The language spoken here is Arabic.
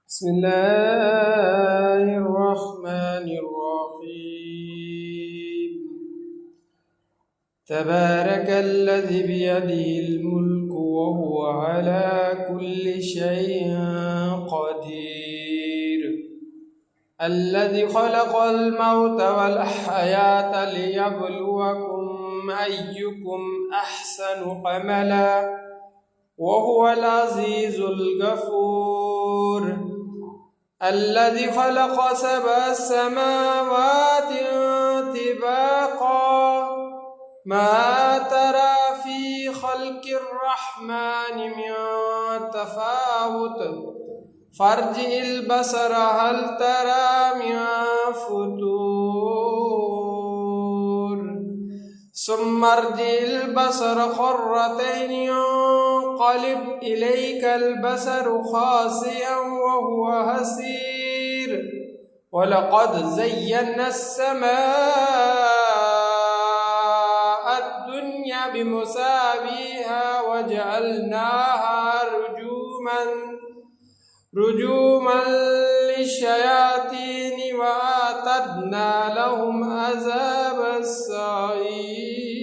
بسم الله الرحمن الرحيم. تبارك الذي بيده الملك وهو على كل شيء قدير، الذي خلق الموت والحياة ليبلوكم أيكم أحسن عملا وهو العزيز الغفور، الذي خلق 7 سماوات طباقا ما ترى في خلق الرحمن من تفاوت فارجع البصر هل ترى من فتور ثم ارجع البصر خرتين ينقلب إليك البصر خاسئا وهو حسير، ولقد زينا السماء الدنيا بمصابيح وجعلناها رجوما للشياطين وأعتدنا لهم عذاب السعير.